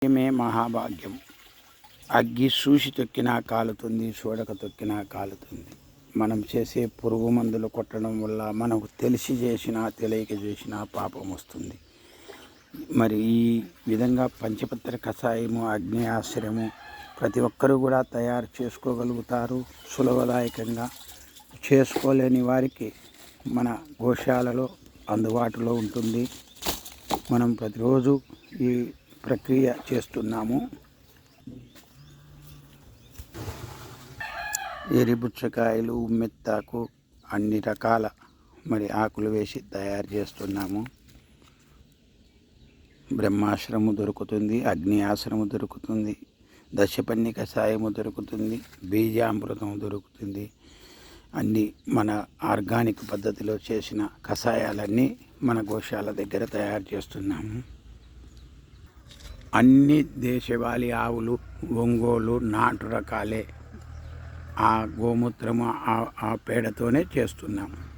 మే మహాభాగ్యం. అగ్గి చూసి తొక్కినా కాలుతుంది, చూడక తొక్కినా కాలుతుంది. మనం చేసే పురుగు మందులు కొట్టడం వల్ల మనకు తెలిసి చేసినా తెలియక చేసినా పాపం వస్తుంది. మరి ఈ విధంగా పంచపత్ర కషాయము, అగ్ని ఆశ్రయము ప్రతి ఒక్కరూ కూడా తయారు చేసుకోగలుగుతారు సులభదాయకంగా. చేసుకోలేని వారికి మన గోశాలలో అందుబాటులో ఉంటుంది. మనం ప్రతిరోజు ఈ ప్రక్రియ చేస్తున్నాము. ఎరిబుచ్చకాయలు, ఉమ్మెత్తాకు అన్ని రకాల మరి ఆకులు వేసి తయారు చేస్తున్నాము. బ్రహ్మాశ్రము దొరుకుతుంది, అగ్ని ఆశ్రము దొరుకుతుంది, దశపన్ని కషాయము దొరుకుతుంది, బీజామృతం దొరుకుతుంది. అన్నీ మన ఆర్గానిక్ పద్ధతిలో చేసిన కషాయాలన్నీ మన గోశాల దగ్గర తయారు చేస్తున్నాము. అన్ని దేశవాళీ ఆవులు, ఒంగోలు నాటు రకాలే. ఆ గోమూత్రము ఆ పేడతోనే చేస్తున్నాము.